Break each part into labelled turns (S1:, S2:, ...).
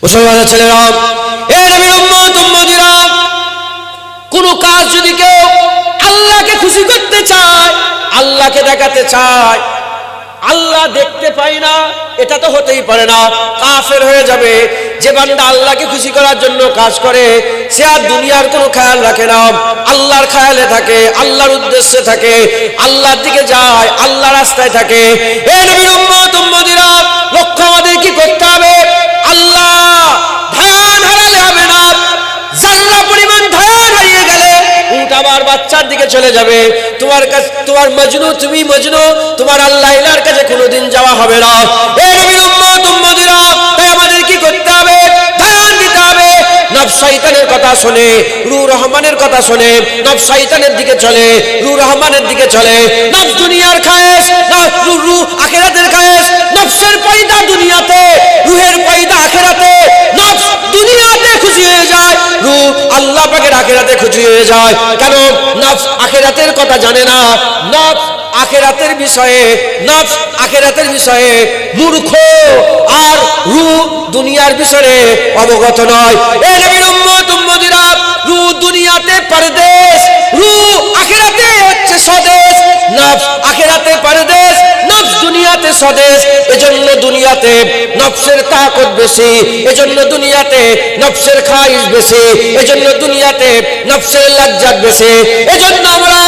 S1: মুসলমানের ছেলেরা, এ নবীর উম্মত উম্মতিরা, কোন কাজ যদি কেউ আল্লাহকে খুশি করতে চায়, আল্লাহকে দেখাতে চায়, আল্লাহ দেখতে পায় না, এটা তো হতেই পারে না, কাফের হয়ে যাবে। যে বান্দা আল্লাহকে খুশি করার জন্য কাজ করে, সে আর দুনিয়ার কোনো খেয়াল রাখে না, আল্লাহর খেয়ালে থাকে, আল্লাহর উদ্দেশ্যে থাকে, আল্লাহর দিকে যায়, আল্লাহ রাস্তায় থাকে। এ নবীর উম্মত উম্মতিরা, লক্ষ্য আমাদের কি করতে হবে? আল্লাহ ধ্যান হারালে হবে না। জাল্লা পরিমাণ ধ্যান হারিয়ে গেলে উট আবার বাচ্চার দিকে চলে যাবে। তোমার কাছে, তোমার মজনু, তুমি মজনু, তোমার আল্লাহ ইলার কাছে কোনোদিন যাওয়া হবে না। এই নবীর উম্মত উম্মতিরা, তাই আমাদের কি করতে হবে? ধ্যান দিতে হবে। নফস শয়তানের কথা শুনে, রূহ রহমানের কথা শুনে, নফস শয়তানের দিকে চলে, রূহ রহমানের দিকে চলে। নফস দুনিয়ার খায়েশ, রূহ আখিরাতের খায়েশ। নফসের পয়দা দুনিয়াতে, রূহের পয়দা আখিরাতে। নফস দুনিয়াতে খুশি হয়ে যায়, রূহ আল্লাহ পাকের আখিরাতে খুশি হয়ে যায়। কেন? নফস আখিরাতের কথা জানে না। নফস আখিরাতের বিষয়ে, নফস আখিরাতের বিষয়ে মূর্খ, আর রূহ দুনিয়ার বিষয়ে অবগত নয়। এই নবীর উম্মত উম্মতিরা, রূহ দুনিয়াতে পরদেশ, রূহ আখিরাতে হচ্ছে স্বদেশ। নফস আখিরাতে পরদেশ, নফস দুনিয়াতে স্বদেশ। এজন্য দুনিয়াতে নফসের তাকত বেশি, এজন্য দুনিয়াতে নফসের খাইশ বেশি, এজন্য দুনিয়াতে নফসের লাজ্জাত বেশি। এজন্য আমরা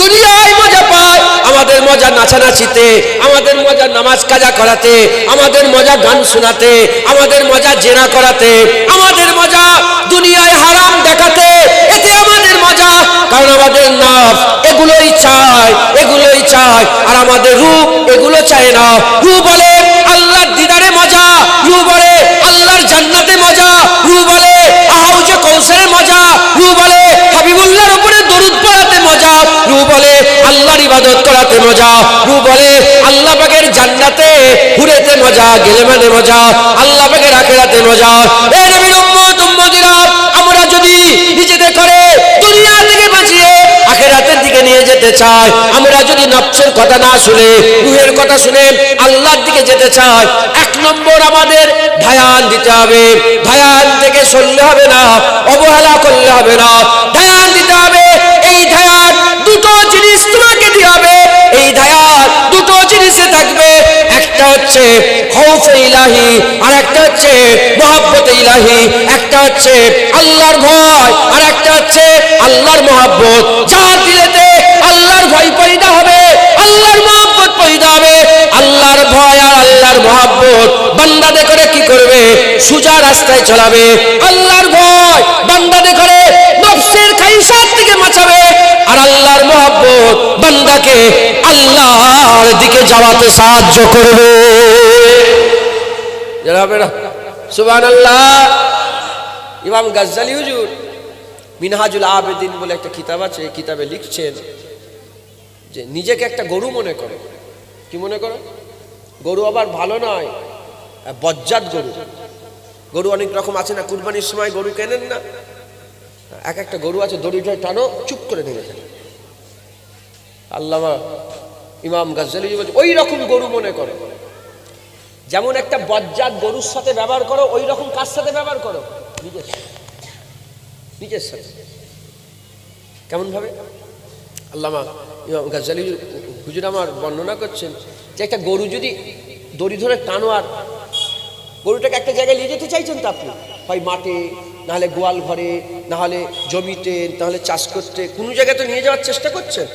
S1: দুনিয়ায় মজা পাই। আমাদের মজা নাচানাচিতে, আমাদের মজা নামাজ কাজা করাতে, আমাদের মজা গান শোনাতে, আমাদের মজা জেনা করাতে, আমাদের মজা দুনিয়ায় হারাম দেখাতে, এতে আমাদের মজা। কারণ আমাদের নফস এগুলোই চায়, এগুলোই চায়। আর আমাদের রূহ এগুলো চায় না। রূহ বলে আল্লাহর দিদারে মজা, রূহ বলে আল্লাহর জান্নাতে মজা, রূহ বলে আহাউজে কৌশলের মজা, রূহ বলে হাবিবুল্লাহর উপরে দরুদ পড়াতে মজা, রূহ বলে আল্লাহর ইবাদত করাতে মজা, রূহ বলে আল্লাহ পাকের জান্নাতে ঘুরেতে মজা, গেলে মানে মজা, আল্লাহ পাকের আখিরাতে মজা। এই নবীর উম্মত উম্মতিরা, আমরা যদি নিজেদের করে দুনিয়া থেকে বাঁচিয়ে আখিরাতের দিকে নিয়ে যেতে চাই, আমরা যদি নফসের কথা না শুনে, রূহের কথা শুনে আল্লাহর দিকে যেতে চাই, এক নম্বর আমাদের ধ্যান দিতে হবে। ধ্যান থেকে সরলে হবে না, অবহেলা করলে হবে না। ধ্যান দিতে হবে। এই ধ্যান দুটো জিনিস তোমাকে দিতে হবে। এই ধ্যান দুটো জিনিসে থাকবে। একটা হচ্ছে খৌফে ইলাহি, আর একটা হচ্ছে মহব্বতে ইলাহি। একটা হচ্ছে আল্লাহর ভয়, আর একটা হচ্ছে আল্লাহর মহব্বত। যার দিলেতে আল্লাহর ভয় পয়দা হবে, আল্লাহর মহব্বত পয়দা হবে। আল্লাহর ভয় আর আল্লাহর মহব্বত বান্দাদের করে কি করবে? সোজা রাস্তায় চলাবে। আল্লাহর ভয় বান্দাদের করে নফসের খাইশাত থেকে বাঁচাবে, আর আল্লাহর মহব্বত বান্দাকে আল্লাহর দিকে যাওয়াতে সাহায্য করবে। সুবহানাল্লাহ। ইমাম গাজ্জালী হুজুর মিনহাজুল আবেদিন বলে একটা কিতাব আছে, এই কিতাবে লিখছেন যে নিজেকে একটা গরু মনে করে। কি মনে করো? গরু আবার ভালো নয়, বজ্জাত গরু। গরু অনেক রকম আছে না, কুরবানির সময় গরু কেনেন না, এক একটা গরু আছে দড়ি ধরে টানো, চুপ করে নেমে যায়। আল্লামা ইমাম গাজ্জালী বলছে ওই রকম গরু মনে করো। যেমন একটা বজ্জাত গরুর সাথে ব্যবহার করো, ওই রকম কার সাথে ব্যবহার করো? নিজের সাথে, নিজের সাথে। কেমন ভাবে? আল্লামা ইমাম গাজ্জালী হুজুর আমার বর্ণনা করছেন যে একটা গরু যদি দড়ি ধরে টানো, আর গরুটাকে একটা জায়গায় নিয়ে যেতে চাইছেন তো আপনি, হয় মাঠে, নাহলে গোয়াল ঘরে, নাহলে জমিতে, নাহলে চাষ করতে, কোনো জায়গায় তো নিয়ে যাওয়ার চেষ্টা করছেন।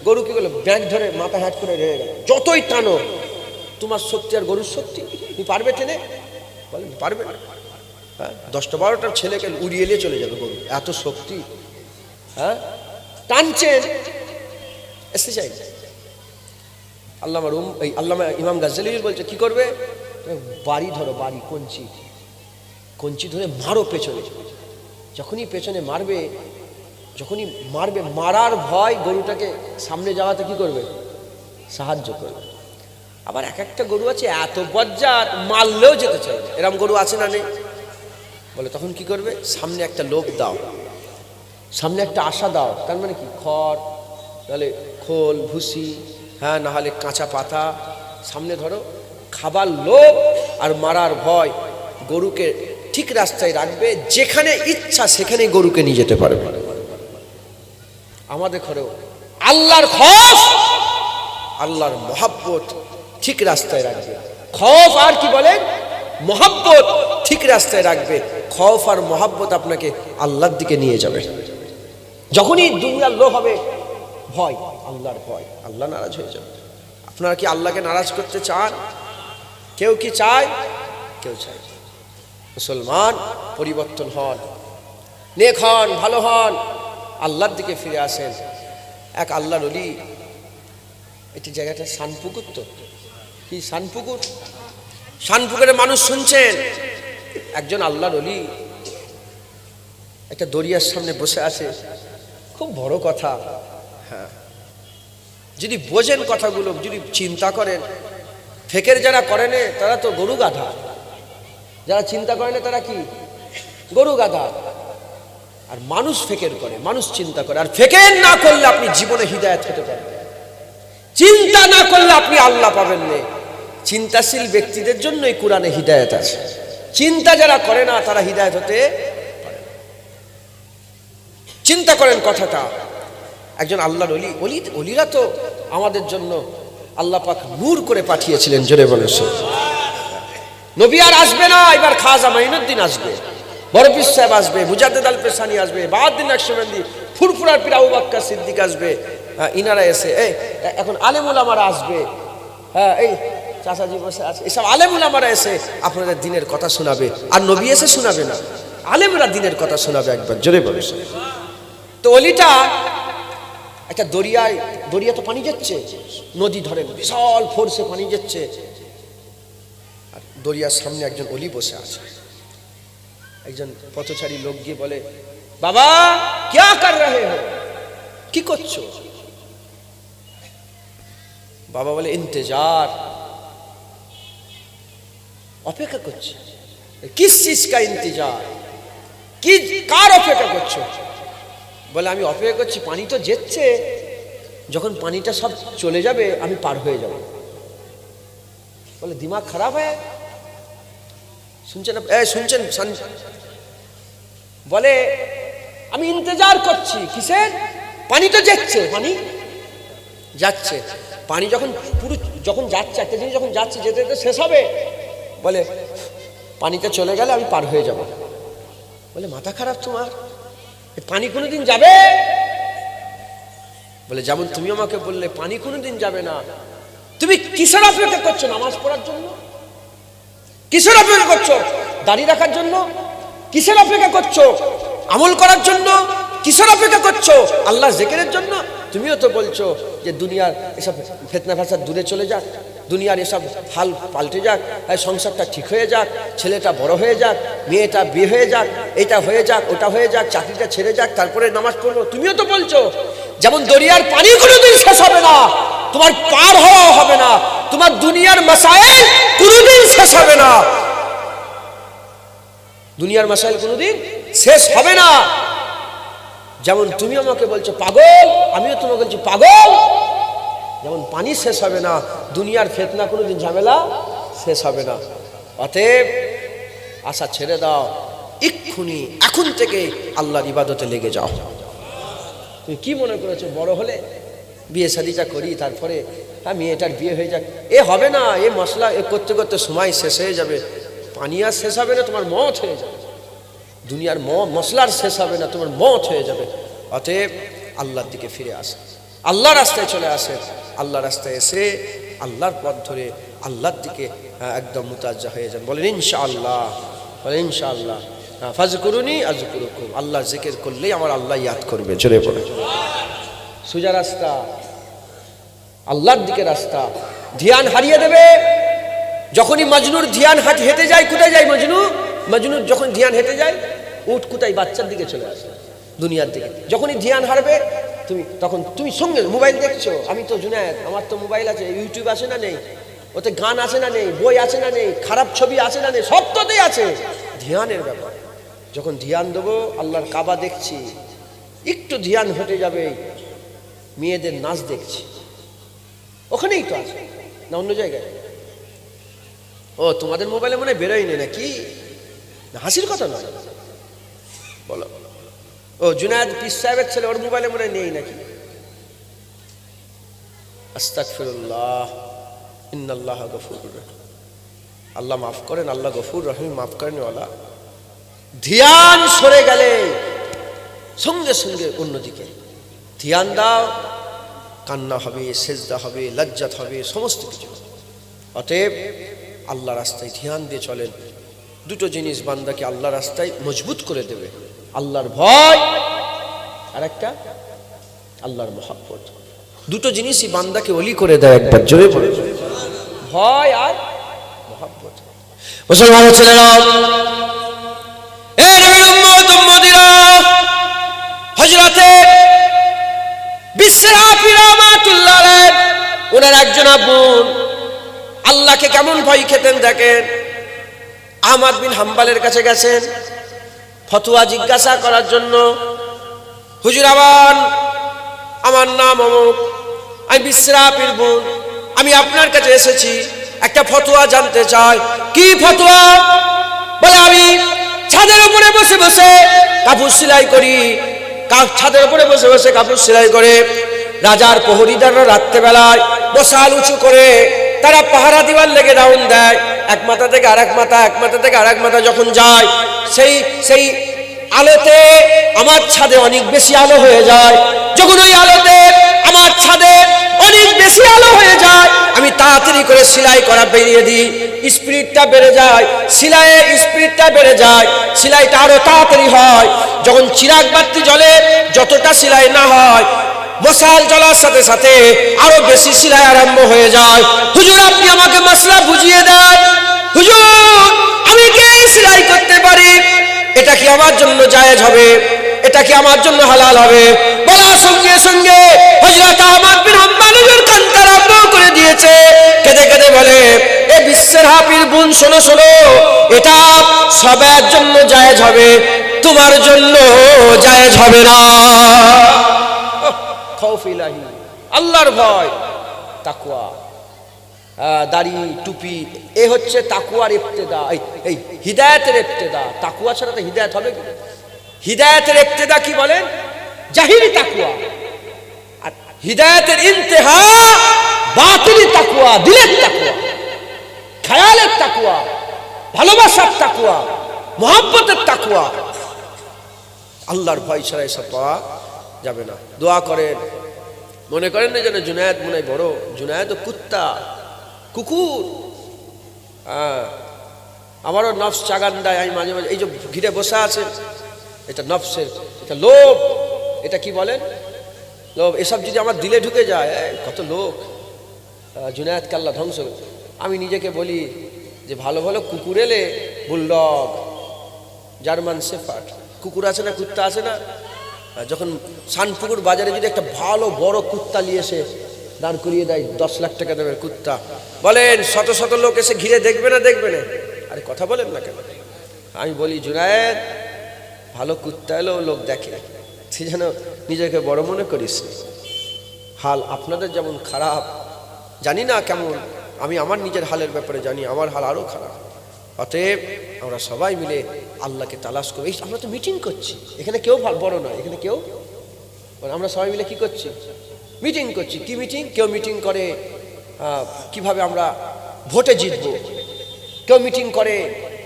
S1: গরু কি বলে? ব্যাগ ধরে মাথা হ্যাট করে রয়ে গেল। যতই টানো, তোমার শক্তি আর গরুর শক্তি, তুমি পারবে টেনে? বলেন পারবে না। হ্যাঁ, 10টা-12টার ছেলেকে উড়িয়ে নিয়ে চলে যাবে গরু, এত শক্তি। হ্যাঁ, টানছেন, এসে চাই। আল্লামা ইমাম গাজ্জালী বলছে কি করবে? বাড়ি ধরো, বাড়ি, কঞ্চি, কঞ্চি ধরে মারো পেছনে। যখনই পেছনে মারবে, যখনই মারবে, মারার ভয় গরুটাকে সামনে যাওয়াতে কি করবে? সাহায্য করবে। আবার এক একটা গরু আছে এত বজ্জাত, মারলেও যেতে চাইবে। এরকম গরু আছে না নেই? বলে তখন কি করবে? সামনে একটা লোভ দাও, সামনে একটা আশা দাও। তার মানে কি? খড়, নাহলে খোল ভুসি, হ্যাঁ, নাহলে কাঁচা পাতা সামনে ধরো। খাবার লোভ আর মারার ভয় গরুকে ঠিক রাস্তায় রাখবে, যেখানে ইচ্ছা সেখানেই গরুকে নিয়ে যেতে পারবে। আমাদের ঘরেও আল্লাহর খৌফ, আল্লাহর মহাব্বত ঠিক রাস্তায় রাখবে। খৌফ আর কি বলেন, মহাব্বত ঠিক রাস্তায় রাখবে। খৌফ আর মহাব্বত আপনাকে আল্লাহর দিকে নিয়ে যাবে। যখনই দুনিয়ার লোভ হবে, ভয়, আল্লাহর ভয়, আল্লাহ নারাজ হয়ে যাবে। আপনারা কি আল্লাহকে নারাজ করতে চান? কেউ কি চায়? কেউ চায়। মুসলমান পরিবর্তন হন, নেক হন, ভালো হন, আল্লাহর দিকে ফিরে আসেন। এক আল্লাহর ওলি, এটি জায়গাটা শানপুকুর, তো কি শানপুকুর, শানপুকুরের মানুষ শুনছেন, একজন আল্লাহর ওলি একটা দরিয়ার সামনে বসে আছে। খুব বড় কথা, হ্যাঁ, যদি বোঝেন কথাগুলো, যদি চিন্তা করেন। ফেকের যারা করেন তারা তো গরু গাধা, যারা চিন্তা করেন তারা কি গরু গাধা। আর মানুষ ফেকের করে, মানুষ চিন্তা করে। আর ফেকের না করলে আপনি জীবনে হিদায়াত হতে পারবেন, চিন্তা না করলে আপনি আল্লাহ পাবেন না। চিন্তাশীল ব্যক্তিদের জন্যই কোরআনে হিদায়াত আছে। চিন্তা যারা করে না তারা হিদায়াত হতে পারে না। চিন্তা করেন কথাটা। একজন আল্লাহর ওলি, ওলিরা তো আমাদের জন্য আল্লাহ পাক নূর করে পাঠিয়েছিলেন। জোরে বলেন নবী আর আসবে না, এবার খাজা মাইনুদ্দিন আসবে, বড় পীর সাহেব আসবে, মুজাদ্দেদ আল পেশানি আসবে, বাহাউদ্দিন নকশবন্দি, ফুরফুরার পীর আবু বকর সিদ্দিক আসবে। ইনারা এসে এখন আলেম উলামারা আসবে। হ্যাঁ, এই চাচাজি বসে আছে, এসব আলেম উলামারা এসে আপনাদের দিনের কথা শোনাবে। আর নবী এসে শোনাবে না, আলেমরা দিনের কথা শোনাবে। একবার জোরে বলে। তো অলিটা একটা দরিয়ায়, দরিয়া তো পানি যাচ্ছে, নদী ধরেন বিশাল ফোর্সে পানি যাচ্ছে, আর দরিয়ার সামনে একজন অলি বসে আছে। একজন পথচারী লোক গিয়ে বলে, বাবা क्या कर रहे हो, কি করছো? বাবা বলে, ইন্তজার, অপেক্ষা করছি। কিস চিজ কা ইন্তজার, কি কার অপেক্ষা করছো? বলে, আমি অপেক্ষা করছি, পানি তো যেচ্ছে, যখন পানিটা সব চলে যাবে আমি পার হয়ে যাব। বলে, দিমাগ খারাপ হয়, শুনছেন? শুনছেন? বলে, আমি ইন্তজার করছি কিসের? পানি তো যাচ্ছে, পানি যাচ্ছে, পানি যখন পুরো যখন যাচ্ছে, একটা জিনিস যখন যাচ্ছে, যেতে যেতে শেষ হবে, বলে পানিটা চলে গেলে আমি পার হয়ে যাব। বলে, মাথা খারাপ তোমার, পানি কোনোদিন যাবে? বলে, যেমন তুমি আমাকে বললে পানি কোনোদিন যাবে না, তুমি কিসের অপেক্ষা করছো? নামাজ পড়ার জন্য? কিসের অপেক্ষা করছো? দাড়ি রাখার জন্য? কিসের অপেক্ষা করছো? আমল করার জন্য? কিসের অপেক্ষা করছো? আল্লাহ জিকিরের জন্য? তুমিও তো বলছো যে দুনিয়ার এসব ফিতনা ফাসাদ দূরে চলে যাক, দুনিয়ার এসব হাল পাল্টে যাক, সংসারটা ঠিক হয়ে যাক, ছেলেটা বড় হয়ে যাক, মেয়েটা বিয়ে হয়ে যাক, এটা হয়ে যাক, ওটা হয়ে যাক, চাকরিটা ছেড়ে যাক, তারপরে নামাজ পড়বো। তুমিও তো বলছো যেমন দরিয়ার পানি কোনোদিন শেষ হবে না, তোমার পার হওয়া হবে না, তোমার দুনিয়ার মাসাইল কোনোদিন শেষ হবে না, দুনিয়ার মাসাইল কোনোদিন শেষ হবে না। যেমন তুমি আমাকে বলছো পাগল, আমিও তোমাকে বলছি পাগল। যেমন পানি শেষ হবে না, দুনিয়ার ফিতনা কোনোদিন ঝামেলা শেষ হবে না। অতএব আশা ছেড়ে দাও, এক্ষুনি এখন থেকে আল্লাহর ইবাদতে লেগে যাও। তুমি কি মনে করেছো বড় হলে বিয়ে শাদিটা করি, তারপরে মেয়েটার বিয়ে হয়ে যাক? এ হবে না, এ মশলা এ করতে করতে সময় শেষ হয়ে যাবে। পানি আর শেষ হবে না, তোমার মত হয়ে যাবে। দুনিয়ার মশলার শেষ হবে না, তোমার মত হয়ে যাবে। অতএব আল্লাহর দিকে ফিরে আসে, আল্লাহর রাস্তায় চলে আসে। আল্লাহর রাস্তায় এসে আল্লাহর পথ ধরে আল্লাহর দিকে একদম মুতাজ্জা হয়ে যান। বলেন ইনশাআল্লাহ, বলেন ইনশাআল্লাহ। ফাজকুরুনি আযকুরুকুম, আল্লাহ জিকির করলেই আমার আল্লাহ ইয়াদ করবে। জোরে বলে। সোজা রাস্তা, আল্লাহর দিকে রাস্তা। ধ্যান হারিয়ে দেবে যখনই মজনুর ধ্যান হেঁটে যায়। কোথায় যায় মজনু? মজনুর যখন ধ্যান হেঁটে যায়, উঠ কোথায়? বাচ্চার দিকে চলে আসে, দুনিয়ার দিকে। যখনই ধ্যান হারবে তখন তুমি সঙ্গে মোবাইল দেখছো। আমি তো জুনায়েদ, আমার তো মোবাইল আছে, ইউটিউব আছে না নেই, ওতে গান আছে না নেই, বই আছে না নেই, খারাপ ছবি আছে না নেই, সত্যতেই আছে। ধ্যানের ব্যাপার। যখন ধ্যান দেবো, আল্লাহর কাবা দেখছি, একটু ধ্যান হেঁটে যাবে, মেয়েদের নাচ দেখছি, ওখানেই তো আছে না অন্য জায়গায়? ও তোমাদের মোবাইলে মনে বেরোয়নি নাকি? হাসির কথা নয়। বলো, ও জুনায়েদ পীর সাহেবের ছেলে, ওর মোবাইলে মনে নেই নাকি? আস্তাগফিরুল্লাহ, ইন্নাল্লাহ গফুরুর রহিম। আল্লাহ মাফ করেন, আল্লাহ গফুর রহিম, মাফ করেন ওয়ালা। ধ্যান সরে গেলে সঙ্গে সঙ্গে অন্যদিকে ধ্যান দাও, কান্না হবে, সেজদা হবে, লজ্জাত হবে, সমস্ত কিছু। অতএব আল্লাহ রাস্তায় ধ্যান দিয়ে চলেন। দুটো জিনিস বান্দাকে আল্লাহ রাস্তায় মজবুত করে দেবে, আল্লাহর ভয় আর একটা আল্লাহর মহব্বত। দুটো জিনিসই বান্দাকে ওলি করে দেয়। একবার জোরে বলে, ভয় আর মহব্বত। মুসলমান ছেলেরা, এই নবীর উম্মত উম্মতিরা, হযরতে বিসরাফি রাহমাতুল্লাহ আলাইহি ওনার একজন বোন আল্লাহকে কেমন ভয় খেতেন দেখেন। আহমদ বিন হাম্বলের কাছে গেছেন ফতোয়া জিজ্ঞাসা করার জন্য। হুজুর, আমার নাম অমুক, আমি বিসরাফির বোন, আমি আপনার কাছে এসেছি, একটা ফতোয়া জানতে চাই। কি ফতোয়া? বলে, আমি ছাদের উপরে বসে বসে কাপড় সেলাই করি। ছাদের উপরে বসে বসে কাপড় সেলাই করে রাজার প্রহরীদাররা রাত্রেবেলায় মশাল উঁচু করে তারা পাহারা দিবার লেগে রাউন্ড দেয়। এক মাথা থেকে আরেক মাথা, এক মাথা থেকে আরেক মাথা যখন যায়, সেই আলোতে আমার ছাদে অনেক বেশি আলো হয়ে যায়। যখন ওই আলোতে আমার ছাদে অনেক বেশি আলো হয়ে যায়, আমি তাড়াতাড়ি করে সেলাই করা বেরিয়ে দিই, স্পিডটা বেড়ে যায়, সেলাইয়ের স্পিডটা বেড়ে যায়, সেলাইটা আরো তাড়াতাড়ি হয়। যখন চিরাগ বাতি জ্বলে, যতটা সেলাই না হয়, মশাল জ্বলার সাথে সাথে আরো বেশি সেলাই আরম্ভ হয়ে যায়। হুজুর, আপনি আমাকে মাসলা বুঝিয়ে দেন। হুজুর, আমি কি সেলাই করতে পারি? এটা কি আমার জন্য জায়েজ হবে? এটা কি আমার জন্য হালাল হবে? বলার সঙ্গে সঙ্গে হযরত আহমদ বিন হাম্বল কান্না আরম্ভ করে দিয়েছে। কেঁদে কেঁদে বলে, এ বিসরাফির বোন, শোনো শোনো, এটা সবার জন্য জায়েজ হবে, তোমার জন্য জায়েজ হবে না। খাউফ ইলাহি, আল্লাহর ভয়, তাকওয়া, দাড়ি টুপি, এ হচ্ছে তাকওয়ার ইবতিদা, এই হিদায়াতের ইবতিদা। তাকওয়া ছাড়া তো হিদায়াত হবে কি? হিদায়াতের ইবতিদা কি বলেন? জাহিরি তাকওয়া। আর হিদায়াতের ইন্তেহা বাতিনি তাকওয়া, দিলের তাকওয়া, খেয়ালের তাকওয়া, ভালোবাসার তাকওয়া, মহব্বতের তাকওয়া। আল্লাহর ভয় ছাড়া এসব পাওয়া যাবে না। দোয়া করেন, মনে করেন না যেন জুনায়েদ মনে হয় বড়। জুনায়েদ তো কুত্তা, কুকুর। আমারও নফস চাগান দেয়। আমি মাঝে মাঝে, এই যে ঘিরে বসে আছে, এটা নফসের, এটা লোভ। এটা কি বলেন? লোভ। এসব যদি আমার দিলে ঢুকে যায়, কত লোক জুনায়েদকে আল্লাহ ধ্বংস। আমি নিজেকে বলি যে ভালো ভালো কুকুর এলে, বুলডগ, জার্মান শেফার্ড, কুকুর আছে না, কুত্তা আছে না, যখন শানপুকুর বাজারে যদি একটা ভালো বড় কুত্তা নিয়ে এসে দাঁড় করিয়ে দেয়, 10 লাখ টাকা দেবে কুত্তা, বলেন শত শত লোক এসে ঘিরে দেখবে না দেখবে না? আরে কথা বলেন না কেন? আমি বলি, জুনায়েদ, ভালো কুত্তা এলেও লোক দেখে, সে যেন নিজেকে বড় মনে করিস। হাল আপনাদের যেমন খারাপ, জানি না কেমন, আমি আমার নিজের হালের ব্যাপারে জানি, আমার হাল আরো খারাপ। অতএব আমরা সবাই মিলে আল্লাহকে তালাশ করি। আমরা তো মিটিং করছি, এখানে কেউ বড় নয়, এখানে কেউ, আমরা সবাই মিলে কি করছি? মিটিং করছি। কি মিটিং? কেউ মিটিং করে কিভাবে আমরা ভোটে জিতবো, কেউ মিটিং করে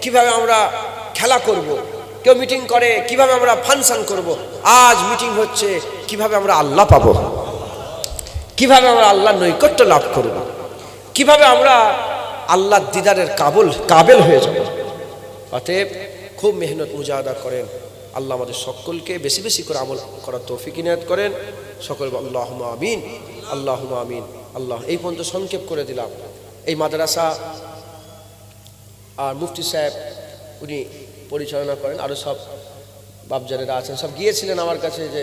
S1: কিভাবে আমরা খেলা করব, কেউ মিটিং করে কিভাবে আমরা ফাংশন করব। আজ মিটিং হচ্ছে কিভাবে আমরা আল্লাহ পাবো, কিভাবে আমরা আল্লাহর নৈকট্য লাভ করব, কিভাবে আমরা আল্লাহর দিদারের কাবেল হয়ে যাব। অতএব খুব মেহনত মুজাহাদা করেন। আল্লাহ আমাদের সকলকে বেশি বেশি করে আমল করার তৌফিক ইনায়াত করেন। সকল আল্লাহুম্মা আমিন, আল্লাহুম্মা আমিন। আল্লাহ, এই পর্যন্ত সংক্ষেপ করে দিলাম। এই মাদ্রাসা আর মুফতি সাহেব উনি পরিচালনা করেন, আরও সব বাপজানেরা আছেন, সব গিয়েছিলেন আমার কাছে যে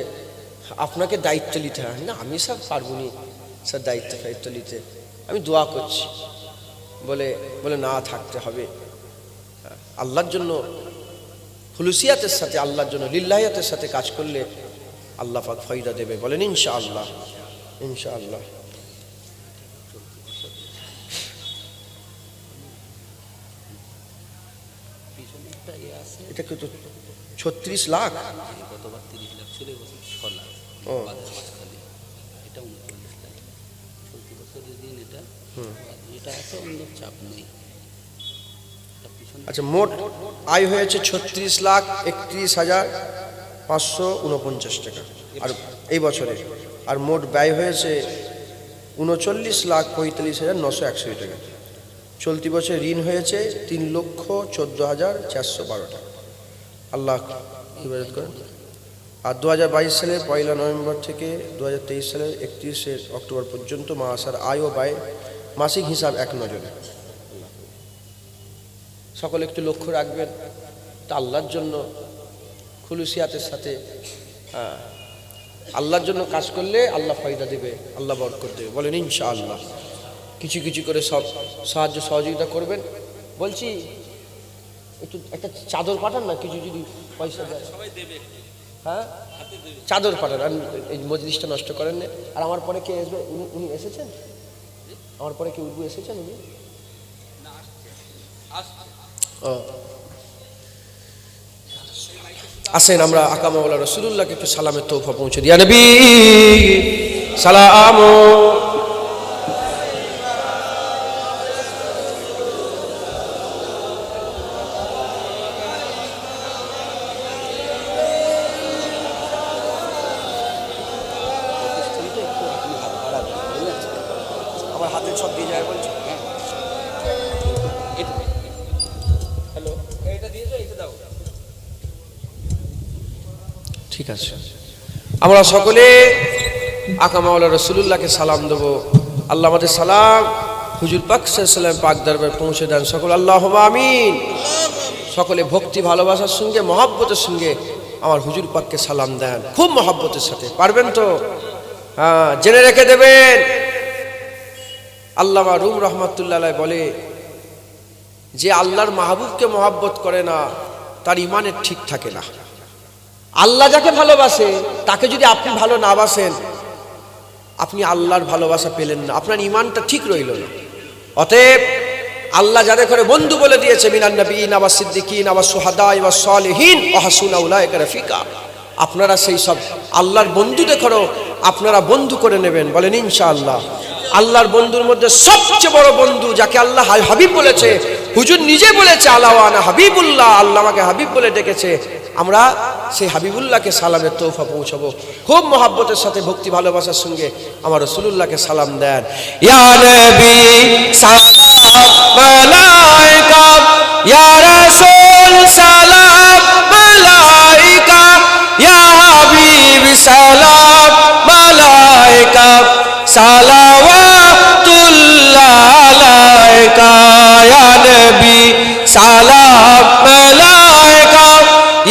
S1: আপনাকে দায়িত্ব নিতে হয় না। আমি সব পারবনি স্যার দায়িত্ব নিতে, আমি দোয়া করছি। বলে না, থাকতে হবে। আল্লাহর জন্য হুলুসিয়াতের সাথে, আল্লাহর জন্য লিল্লাহিয়াতের সাথে কাজ করলে আল্লাহ পাক ফায়দা দেবে। বলেন ইনশাআল্লাহ, ইনশাআল্লাহ। এটা কি তো 36 লাখ?
S2: গতবার 30 লাখ ছিল, এবছর 6 লাখ।
S1: ও
S2: এটা 39 লাখ চলতি বছরের দিন। এটা আছে, অন্য চাপ নেই।
S1: আচ্ছা, মোট আয় হয়েছে 36,31,549 টাকা আর এই বছরে, আর মোট ব্যয় হয়েছে 39,45,961 টাকা। চলতি বছর ঋণ হয়েছে 3,14,412 টাকা। আল্লাহ ইবাদত করেন। আর 2022 সালের 1 নভেম্বর থেকে 2023 সালের 31 অক্টোবর পর্যন্ত মাসার আয় ও ব্যয় মাসিক হিসাব এক নজরে। সকলে একটু লক্ষ্য রাখবেন, তা আল্লাহর জন্য খুলুসিয়াতের সাথে, আল্লাহর জন্য কাজ করলে আল্লাহ ফায়দা দেবে, আল্লাহ বরকত দেবে। বলেন ইনশাআল্লাহ। কিছু কিছু করে সব সাহায্য সহযোগিতা করবেন। বলছি একটু একটা চাদর পাঠান না, কিছু যদি পয়সা দেয়। হ্যাঁ, চাদর পাঠান, আর এই মজলিসটা নষ্ট করেন না। আর আমার পরে কে আসবে? উনি এসেছেন? আমার পরে কে উঠবো এসেছেন? উনি আসেন, আমরা আকা মাওলা রাসূলুল্লাহকে একটু সালামের তৌফা পৌঁছে দিই। ইয়া নবী সালাম। আমার হাতে সব দিয়ে যায় বলছে। হ্যালো, এইটা দিয়ে যাও, এইটা দাও। ঠিক আছে, আমরা সকলে আকা মাওলা রাসূলুল্লাহকে সালাম দেব। আল্লাহ আমাদের সালাম হুজুর পাক সাল্লাল্লাহু আলাইহি ওয়াসাল্লাম পাক দরবারে পৌঁছে দেন। সকল আল্লাহুম্মা আমিন। সকলে ভক্তি ভালোবাসার সঙ্গে, মহব্বতের সঙ্গে আমার হুজুর পাককে সালাম দেন, খুব মহব্বতের সাথে। পারবেন তো? হ্যাঁ, জেনে রেখে দেবেন। আল্লামা রুম রহমাতুল্লাহ আলাইহি বলে, যে আল্লাহর মাহবুবকে মহব্বত করে না তার ইমানের ঠিক থাকে না। আল্লাহ যাকে ভালোবাসে তাকে যদি আপনি ভালো না বাসেন, আপনি আল্লাহর ভালোবাসা পেলেন না, আপনার ইমানটা ঠিক রইল না। অতএব আল্লাহ যাদের করে বন্ধু বলে দিয়েছে, মিনান নবিয়িনা ওয়াস সিদ্দিকিনা ওয়াস শুহাদা ওয়াস সালিহিন ওয়া হাসুনা উলাইকা রাফিকা, আপনারা সেই সব আল্লাহর বন্ধুদের করো আপনারা বন্ধু করে নেবেন। বলেন ইনশাআল্লাহ। আল্লাহর বন্ধুর মধ্যে সবচেয়ে বড় বন্ধু যাকে আল্লাহ হাবিব বলেছে, হুজুর নিজে বলেছে, আলা ওয়ানা হাবিবুল্লাহ, আল্লাহ আমাকে হাবিব বলে ডেকেছে। আমরা সেই হাবিবুল্লাহকে সালামের তৌফা পৌঁছাবো। খুব মহব্বতের সাথে, ভক্তি ভালোবাসার সঙ্গে আমার রাসূলুল্লাহকে সালাম দেন। ইয়া নবী সালাম মালাইকা, ইয়া রাসূল সালাম মালাইকা, ইয়া হাবিব সালাম মালাইকা, সালাওয়াতুল্লাহ আলাইকা, ইয়া নবী সালাম মালাইকা,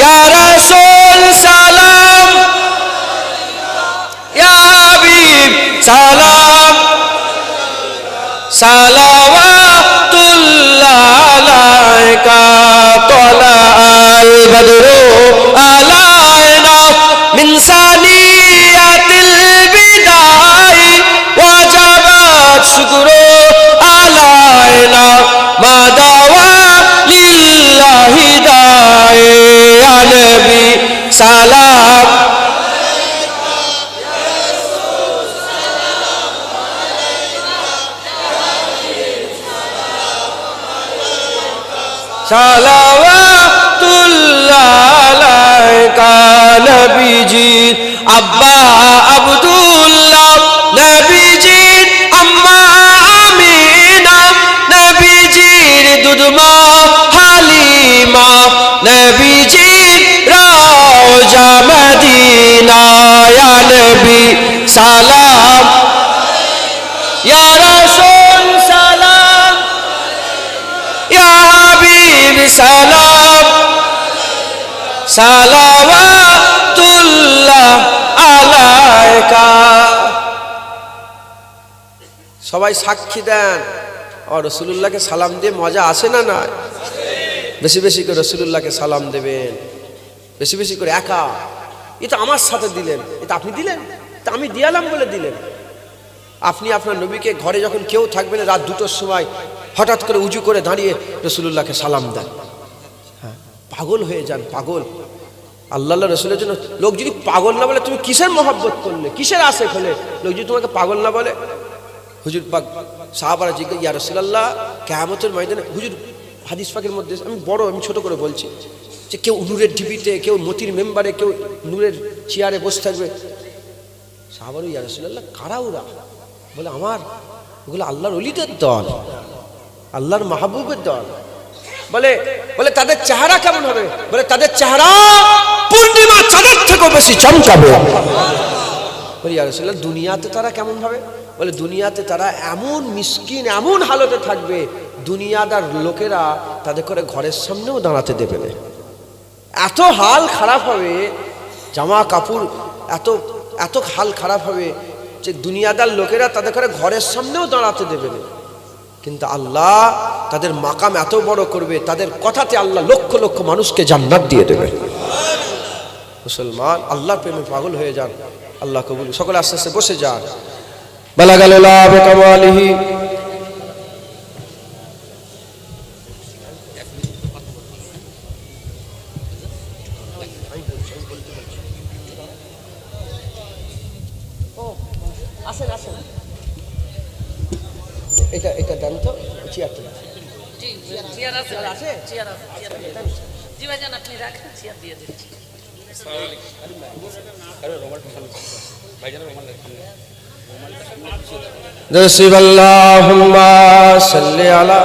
S1: ইয়া রাসূল সালাম, ইয়া হাবিব সালাম, সালাওয়াতুল্লাহ আলাইকা, তালাআল বদরু আলাইনা মিন সানিয়াতিল বিদাই, ওয়াজাবাত শুকরু আলাইনা মা দাওয়া লিল্লাহি দাই, ইয়া নবী সালাম, সালাওয়াতুল্লাহ আলাইকা, নবীজির আব্বা আব্দুল্লাহ, নবীজির আম্মা আমিনা, নবীজির দুধমা হালিমা, নবীজির রওজা মদিনা, ইয়া নবী সালাম, ইয়া রাসূল সালাম, ইয়া হাবিব সালাম, সালাওয়াতুল্লাহ আলাইকা। সবাই সাক্ষী দেন, আর রাসূলুল্লাহকে সালাম দিয়ে মজা আসে না? না, বেশি বেশি করে রাসূলুল্লাহকে সালাম দেবেন, বেশি বেশি করে। একা এটা আমার সাথে দিলেন, এটা আপনি দিলেন, তা আমি দিয়ালাম বলে দিলেন। আপনি আপনার নবীকে ঘরে যখন কেউ থাকবেন রাত 2টোর সময় হঠাৎ করে উজু করে দাঁড়িয়ে রাসূলুল্লাহকে সালাম দেন। হ্যাঁ, পাগল হয়ে যান, পাগল। আল্লাহ রসুলের জন্য লোক যদি পাগল না বলে, তুমি কিসের মহব্বত করলে, কিসের আশেক হলে? লোক যদি তোমাকে পাগল না বলে, হুজুর পাক সাহাবারা জিজ্ঞেস, ইয়া রাসূলুল্লাহ কিয়ামতের ময়দানে, হুজুর হাদিস পাকের মধ্যে আমি ছোট করে বলছি, যে কেউ নূরের ঢিবিতে, কেউ মতির মেম্বারে, কেউ নূরের চেয়ারে বসে থাকবে। সাহাবারা, ইয়া রাসূলুল্লাহ কারা ওরা? বলে আমার ওগুলো আল্লাহর ওলিদের দল, আল্লাহর মাহবুবের দল। বলে বলে তাদের চেহারা কেমন হবে? বলে তাদের চেহারা পূর্ণিমা চাঁদের থেকেও বেশি চমকাবে। বলে ইয়া রাসূলুল্লাহ দুনিয়াতে তারা কেমন হবে? বলে দুনিয়াতে তারা এমন মিসকিন, এমন হালতে থাকবে, দুনিয়াদার লোকেরা তাদের করে ঘরের সামনেও দাঁড়াতে দেবে না। এত হাল খারাপ হবে, জামা কাপড় এত এত হাল খারাপ হবে যে দুনিয়াদার লোকেরা তাদের করে ঘরের সামনেও দাঁড়াতে দেবে না। কিন্তু আল্লাহ তাদের মাকাম এত বড় করবে, তাদের কথাতে আল্লাহ লক্ষ লক্ষ মানুষকে জান্নাত দিয়ে দেবে। মুসলমান আল্লাহর প্রেমে পাগল হয়ে যান, আল্লাহ কবুল। সকলে আস্তে আস্তে বসে যান। বালাগাল্লাহ বিকামালিহি। আসেন আসেন, এটা এটা দেন তো, চেয়ারটা।
S3: জি চেয়ার আছে, আছে চেয়ার আছে, জি ভাইজান আপনি রাখেন, চেয়ার দিয়ে দিচ্ছি।
S1: আল্লাহুম্মা সাল্লি আলা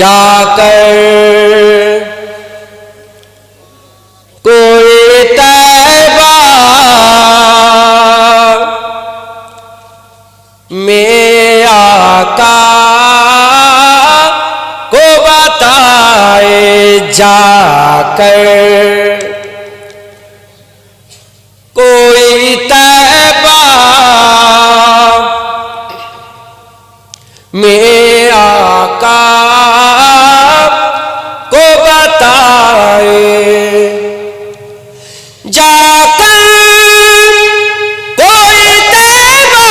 S1: जाकर कोई तैबा में आका को बताए, जाकर कोई तैबा में आका को बताए, जाकर कोई तैबा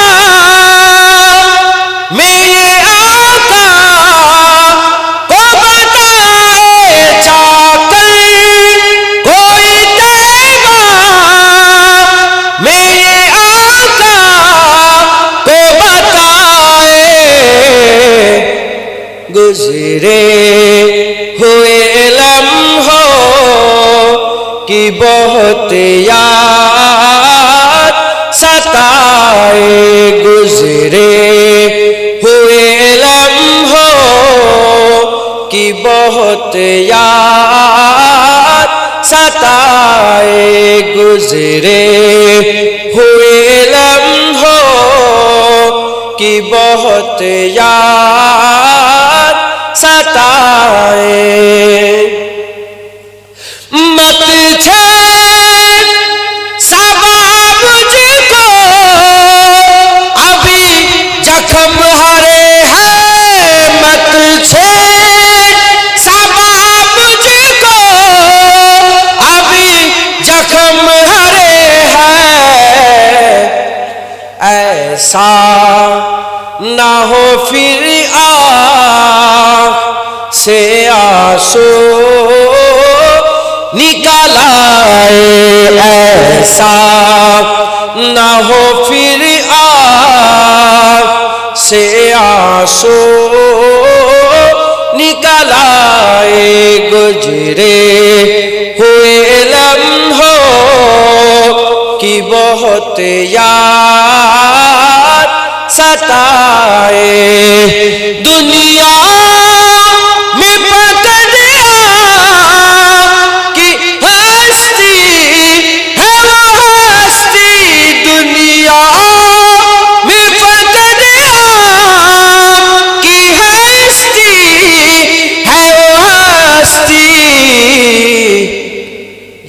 S1: में आका को बताए, जाकर कोई तैबा में आका को बताए, गुजरे हुए लम्हों की बहुत याद सताए, गुजरे हुए लम्हों की बहुत याद सताए, गुजरे हुए लम्हों की बहुत याद सताए। मत छेड़ सबाब मुझको, अभी जख्म हरे हैं, मत छेड़ सबाब मुझको, अभी जख्म हरे हैं, ऐसा ना हो फिर आँख से आंसू निकल आए, ऐसा ना हो फिर आँख से आंसू निकल आए, गुजरे हुए लम्हों की बहुत याद सताए, दुनिया में पकड़ कि हस्ती है वो हस्ती, दुनिया में पकड़ कि हस्ती है वो हस्ती,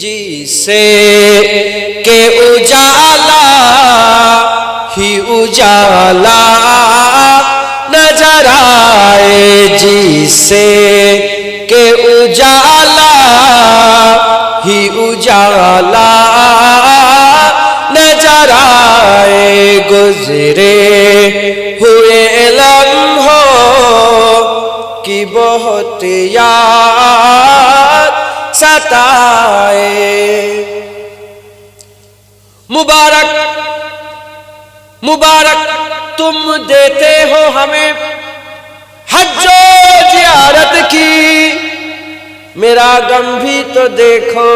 S1: जिसे के उजाला ही उजाला नजर आए, जिसे के उजाला ही उजाला नजर आए गुजरे हुए लम्हों की बहुत याद सताए। मुबारक मुबारक तुम देते हो हमें हज्जो जियारत की, मेरा गम भी तो देखो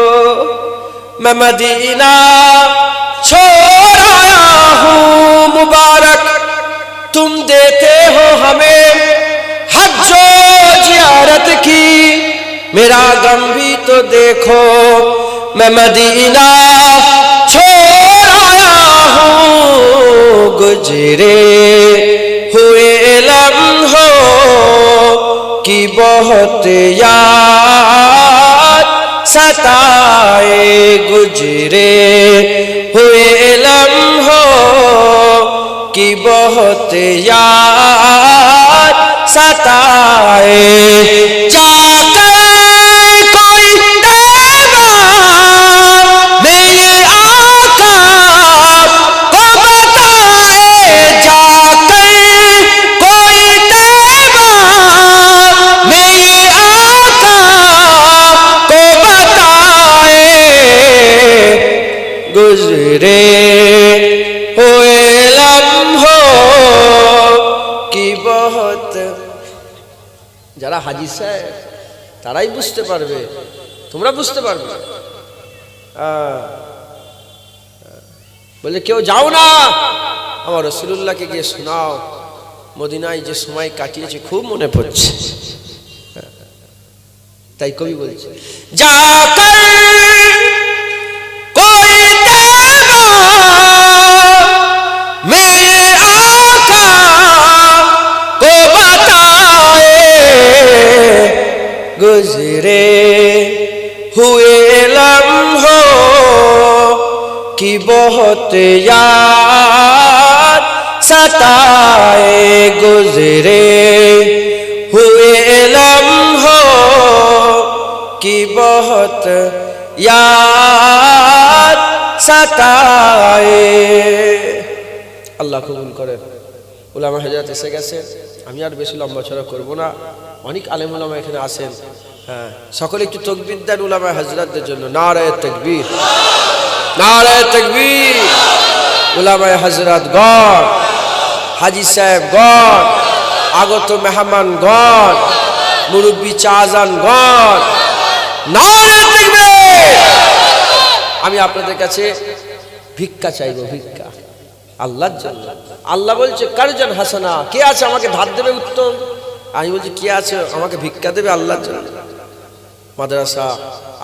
S1: मैं मदीना छोड़ आया हूँ। मुबारक तुम देते हो हमें हज्जो जियारत की, मेरा गम भी तो देखो मैं मदीना छोड़ आया हूँ। गुजरे हुए लम्हों की बहुत याद सताए। गुजरे हुए लम्हों की बहुत याद सताए। जाकर कोई तैबा मेरे आका को बताए, जाकर कोई तैबा मेरे आका को बताए। गुजरे हुए लम्हों की बहुत, যারা হাজী সাহেব তারাই বুঝতে পারবে, তোমরা বুঝতে পারবে। বলে কেউ যাও না, আমার রাসূলুল্লাহকে গিয়ে শোনাও মদিনায় যে সময় কাটিয়েছে খুব মনে পড়ছে। তাই কবি বলছে যাকর कोई तैबा मेरे आका को बताए। गुजरे हुए लम्हों की बहुत याद सताए। गुजरे हुए लम्हों की बहुत याद सताए। আল্লাহ কবুল করেন। উলামা হযরত এসে গেছে, আমি আর বেশি লম্বা চড়া করবো না, অনেক আলেম উলামা এখানে আছেন। হ্যাঁ, সকলে একটু তাকবীর দেন উলামা হযরতদের জন্য। নারায়ে তাকবীর, নারায়ে তাকবীর। উলামা হযরত গণ, হাজী সাহেব গণ, আগত মেহমান গণ, মুরব্বী চাজান গণ, নারায়ে তাকবীর। আমি আপনাদের কাছে ভিক্ষা চাইবো, ভিক্ষা আল্লাহর জন্য। আল্লাহ বলছে কারজান হাসানা, কে আছে আমাকে ধার দেবে উত্তম। আমি বলছি কে আছে আমাকে ভিক্ষা দেবে আল্লাহর জন্য। মাদ্রাসা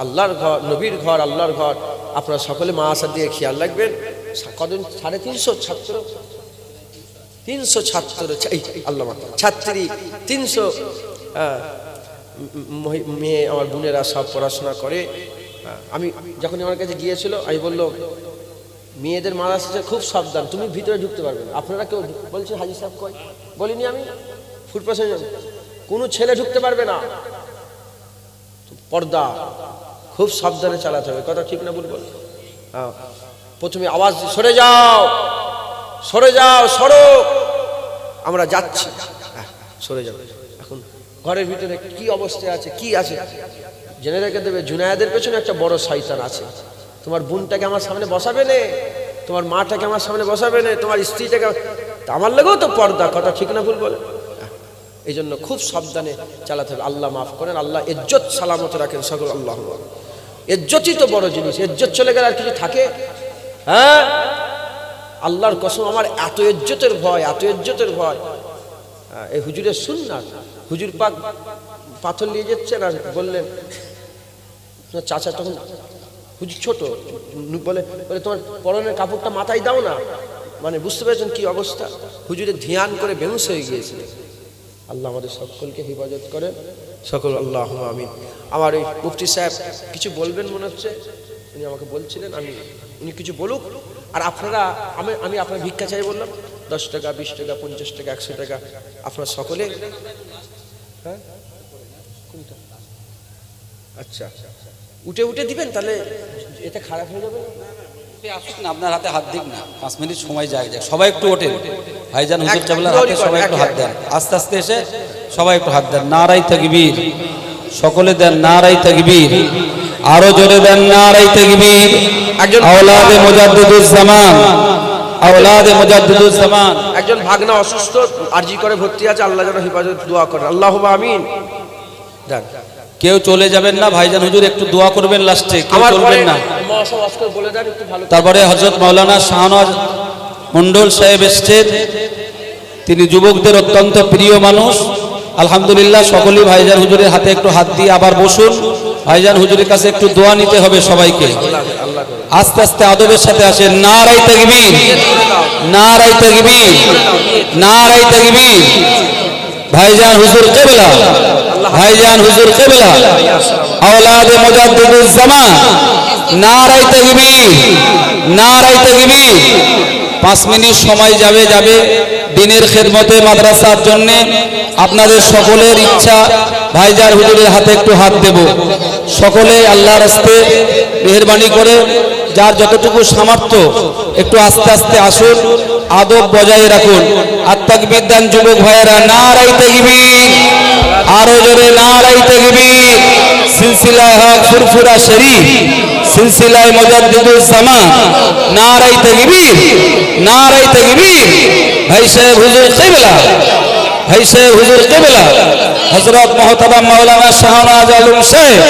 S1: আল্লাহর ঘর, নবীর ঘর, আল্লাহর ঘর। আপনারা সকলে মাদ্রাসা দিয়ে খেয়াল রাখবেন। কদিন 350 ছাত্র, 300 ছাত্র, আল্লাহ ছাত্রী 300 মেয়ে আমার বোনেরা সব পড়াশোনা করে। আমি যখন আমার কাছে গিয়েছিল আমি বললো মেয়েদের মাদ্রাসা খুব সাবধান, তুমি ভিতরে ঢুকতে পারবে না। আপনারা কেউ বলছে হাজী সাহেব কই, বলিনি আমি ফুড পাশে কোনো ছেলে ঢুকতে পারবে না, পর্দা খুব সাবধানে চালাতে হবে। কথা ঠিক না ভুল বল? হ্যাঁ, প্রথমে আওয়াজ সরে যাও, সরে যাও, সরো, আমরা যাচ্ছি, সরে যাও। এখন ঘরের ভিতরে কি অবস্থায় আছে, কি আছে জেনে রেখে দেবে। জুনায়েদের পেছনে একটা বড় শয়তান আছে। তোমার বোনটাকে আমার সামনে বসাবে না, তোমার মাটাকে আমার সামনে বসাবে না, তোমার স্ত্রীটাকে, আমার লাগেও তো পর্দা। কথা ঠিক না ভুল বলে? এই জন্য খুব সাবধানে চালাতে হবে। আল্লাহ মাফ করেন, আল্লাহ ইজ্জত সালামত রাখেন সকল। আল্লাহ ইজ্জতই তো বড় জিনিস, ইজ্জত চলে গেলে আর কিছু থাকে? হ্যাঁ, আল্লাহর কসম আমার এত ইজ্জতের ভয়, এত ইজ্জতের ভয়। এই হুজুরের সুন্নাত, হুজুর পাক পাথর নিয়ে যাচ্ছেন আর বললেন চাচা, তখন হুজুর ছোট, বলে বলে তোমার পরনের কাপড়টা মাথায় দাও না। মানে বুঝতে পেরেছেন কি অবস্থা? হুজুরের ধ্যান করে বেহুশ হয়ে গিয়েছিল। আল্লাহ আমাদের সকলকে হেফাজত করেন সকল। আল্লাহ আমিন। আমার এই মুফতি সাহেব কিছু বলবেন মনে হচ্ছে, উনি আমাকে বলছিলেন উনি কিছু বলুক। আর আপনারা, আমি আপনার ভিক্ষা চাই বললাম, 10 টাকা, 20 টাকা, 50 টাকা, 100 টাকা, আপনারা সকলে। হ্যাঁ, কোনটা? আচ্ছা, উঠে উঠে দিবেন, তাহলে এটা খারাপ হয়ে যাবে।
S2: আপনি আসুন না, আপনার হাতে হাত দিক না, 5 মিনিট সময় যায় যায়। সবাই একটু ওঠেন, ভাইজান হুজুর কেবলার হাতে সবাই একটু হাত দেন, আস্তে আস্তে এসে সবাই একটু হাত দেন। নারাই তাকবীর, সকলে দেন নারাই তাকবীর, আরো জোরে দেন নারাই তাকবীর।
S1: একজন
S2: আওলাদে মুজাদ্দিদুজ জামান, আওলাদে মুজাদ্দিদুজ জামান।
S1: একজন ভাগনা অসুস্থ, আরজি করে ভর্তি আছে, আল্লাহ যেন হেফাজত দোয়া করেন, আল্লাহুম্মা আমিন। দেন।
S2: কেউ চলে যাবেন না, ভাইজান হুজুর একটু দোয়া করবেন লাস্টে, কেউ
S1: আমার
S2: চলবেন না।
S1: মহাসব অস্কর বলে দেন একটু ভালো।
S2: তারপরে হযরত মাওলানা শাহনওয়াজ মন্ডল সাহেব এসেছেন, তিনি যুবকদের অত্যন্ত প্রিয় মানুষ। আলহামদুলিল্লাহ, সকলেই ভাইজান হুজুরের হাতে একটু হাত দিয়ে আবার বসুন। ভাইজান হুজুরের কাছে একটু দোয়া নিতে হবে সবাইকে। আস্তে আস্তে আদবের সাথে আসেন। নারাই তাকবীর, নারাই তাকবীর, নারাই তাকবীর। ভাইজান হুজুর কিবলা, ভাইজান হুজুর কিবলা, আওলাদে মুজাদ্দিদুজ জামান। নারাই তাকবীর, নারাই তাকবীর। 5 মিনিট সময় যাবে যাবে দিনের খেদমতে মাদ্রাসার জন্য। আপনাদের সকলের ইচ্ছা ভাইজান হুজুরের হাতে একটু হাত দেব। সকলে আল্লাহর রাস্তে মেহেরবানি করে যার যতটুকু সামর্থ্য একটু আস্তে আস্তে আসুন, আদব বজায় রাখুন। আর তাকবীর দেন যুবক ভাইয়েরা, নারাই তাকবীর, আরো জোরে নারাই তাকবীর। সিলসিলায়ে হক ফুরফুরা শরীফ, সিলসিলায়ে মুজাদ্দিদুজ জামান। নারাই তাকবীর, নারাই তাকবীর। ভাই সাহেব হুজুর কিবলা, ভাই সাহেব হুজুর কিবলা, হযরত মুহতারাম মাওলানা শাহনওয়াজ আলম সাহেব,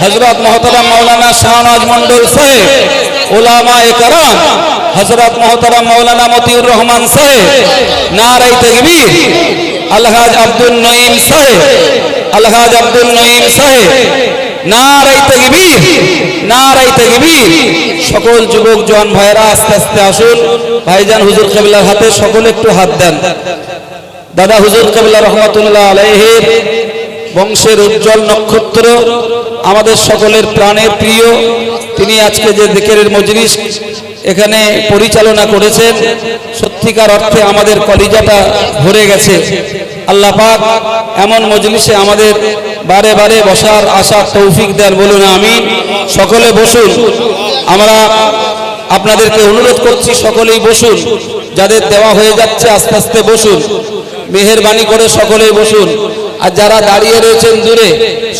S2: হযরত মুহতারাম মাওলানা শাহনওয়াজ মন্ডল সাহেব, উলামায়ে কেরাম, হযরত মুহতারাম মাওলানা মতিউর রহমান সাহেব। নারাই তাকবীর। আলহাজ আব্দুল নঈম সাহেব, আলহাজ আব্দুল নঈম সাহেব। নারাই তাকবীর, নারাই তাকবীর। সকল যুবক জওয়ান ভাইরা আস্তে আস্তে আসুন, ভাইজান হুজুর কিবলার হাতে সকলে একটু হাত দেন। দাদা হুজুর কিবলা রহমাতুল্লাহ আলাইহির বংশের উজ্জ্বল নক্ষত্র, আমাদের সকলের প্রাণের প্রিয়। তিনি আজকে যে যিকিরের মজলিস এখানে পরিচালনা করেছেন, সত্যিকার অর্থে আমাদের কলিজাটা ভরে গেছে। আল্লাহ পাক এমন মজলিসে আমাদের বারে বারে বসার আশার তৌফিক দেন, বলুন আমিন। সকলে বসুন। আমরা আপনাদেরকে অনুরোধ করছি সকলেই বসুন, যাদের দেওয়া হয়ে যাচ্ছে আস্তে আস্তে বসুন, মেহেরবানি করে সকলেই বসুন। আর যারা দাঁড়িয়ে রয়েছেন দূরে,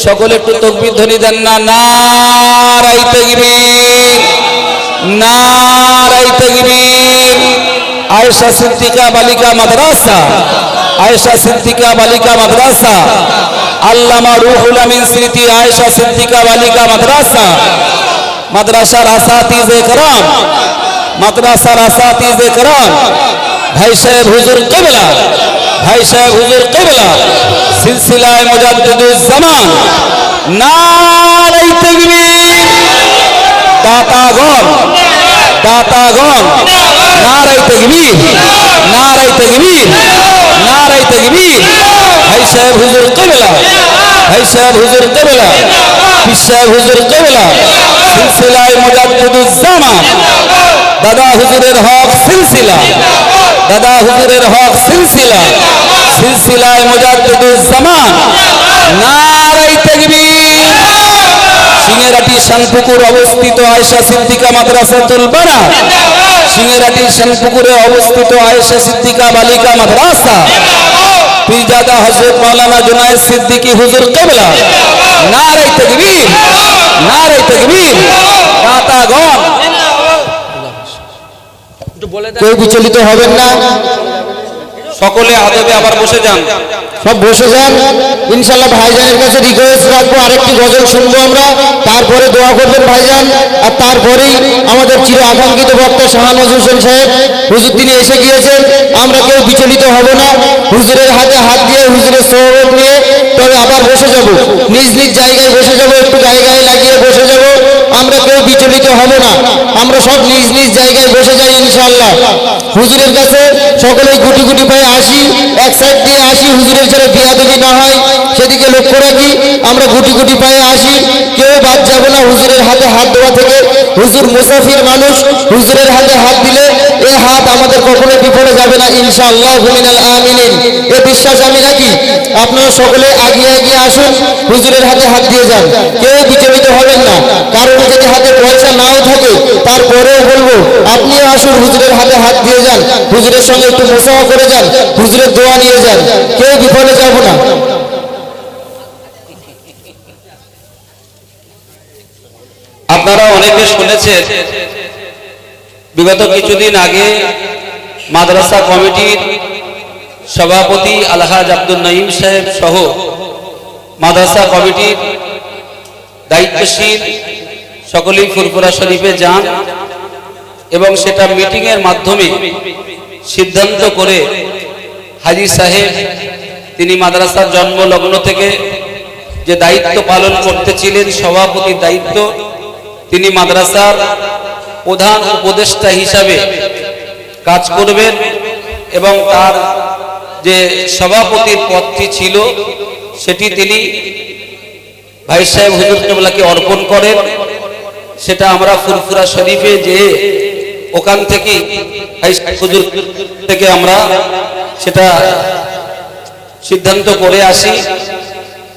S2: সকলে একটু তাকবীর ধ্বনি দেন না। নারাই তাকবীর, নারাই তাকবীর। আয়েশা সিদ্দিকা বালিকা মাদ্রাসা, আয়েশা সিদ্দিকা বালিকা মাদ্রাসা, আল্লামা রুহুল আমিন স্মৃতি আয়েশা সিদ্দিকা বালিকা মাদ্রাসা, মাদ্রাসার আসাতিজে কেরাম, মাদ্রাসার আসাতিজে কেরাম। ভাই সাহেব হুজুর কিবলা, ভাই সাহেব হুজুর কিবলা, সিলসিলায়ে মুজাদ্দিদুজ জামান। নারাই তাকবীর। দাতাগণ, দাতাগণ, নারাই তাকবীর, নারাই তাকবীর, নারাই তাকবীর। ভাই সাহেব হুজুর কিবলা, ভাই সাহেব হুজুর কিবলা, পীর সাহেব হুজুর কিবলা, সিলসিলায়ে মুজাদ্দিদুজ জামান। দাদা হুজুরের হক সিলসিলা, দাদা হুজুরের হক সিলসিলা, সিলসিলায়ে মুজাদ্দিদুজ জামান। নারাই তাকবীর। সিংহেরাটি শানপুকুর অবস্থিত আয়েশা সিদ্দিকা মাদ্রাসাতুল বানাত, সিংহেরাটি শানপুকুরে অবস্থিত আয়েশা সিদ্দিকা বালিকা মাদ্রাসা, পীরজাদা হযরত মাওলানা জুনায়েদ সিদ্দিকী হুজুর কিবলা। নারাই তাকবীর, নারাই তাকবীর। দাতাগণ,
S1: একটু বলে দেন।
S4: কেউ বিচলিত হবেন না,
S2: সকলে আদবে আবার বসে যান।
S4: সব বসে যান। ইনশাআল্লাহ ভাইজানের কাছে রিকোয়েস্ট রাখবো, আরেকটি গজল শুনবো আমরা, তারপরে দোয়া করবেন ভাইজান। আর তারপরেই আমাদের চির আকাঙ্ক্ষিত বক্তা শাহনওয়াজ হোসেন সাহেব হুজুর তিনি এসে গিয়েছেন। আমরা কেউ বিচলিত হব না, হুজুরের হাতে হাত দিয়ে হুজুরের সোহবত নিয়ে তবে আবার বসে যাব, নিজ নিজ জায়গায় বসে যাব, একটু গায়ে গায়ে লাগিয়ে বসে যাব। আমরা কেউ বিচলিত হব না, আমরা সব নিজ নিজ জায়গায় বসে যাই ইনশাআল্লাহ। হুজুরের কাছে সকলেই গুটি গুটি পায়ে আসি, এক সাইড দিয়ে আসি, হুজুরের ছেড়ে বিয়াদবি না হয় সেদিকে লক্ষ্য রাখি। আমরা গুটি গুটি পায়ে আসি, কেউ বাদ যাব না হুজুরের হাতে হাত দেওয়া থেকে। হুজুর মুসাফির মানুষ, হুজুরের হাতে হাত দিলে হুজুরের হাত আমাদের কখনো বিফলে যাবে না ইনশাআল্লাহ মিনাল আমিনিন। এই বিশ্বাস আমি রাখি। আপনারা সকলে এগিয়ে এগিয়ে আসুন, হুজুরের হাতে হাত দিয়ে যান, কেউ বিচলিত হবেন না। কারণ যদি হাতে পয়সা নাও থাকে তারপরেও বলবো আপনিও আসুন, হুজুরের হাতে হাত দিয়ে যান, হুজুরের সঙ্গে একটু মুসাফা করে যান, হুজুরের দোয়া নিয়ে যান, কেউ বিফলে যাব না।
S2: আপনারা অনেকে শুনেছেন বিগত কিছুদিন আগে মাদ্রাসা কমিটির সভাপতি আলহাজ আব্দুল নাঈম সাহেব সহ মাদ্রাসা কমিটির দায়িত্বশীল সকলেই ফুরফুরা শরীফে যান এবং সেটা মিটিংয়ের মাধ্যমে সিদ্ধান্ত করে হাজী সাহেব তিনি মাদ্রাসার জন্মলগ্ন থেকে যে দায়িত্ব পালন করতেছিলেন সভাপতির দায়িত্ব, তিনি মাদ্রাসার প্রধান উপদেষ্টা হিসাবে কাজ করবেন এবং তার যে সভাপতির পদটি ছিল সেটি তিনি ভাই সাহেব হুজুর কেবলাকে অর্পণ করেন। সেটা আমরা ফুরফুরা শরীফে যে ওখান থেকে ভাই সাহেব হুজুর থেকে আমরা সেটা সিদ্ধান্ত করে আসি।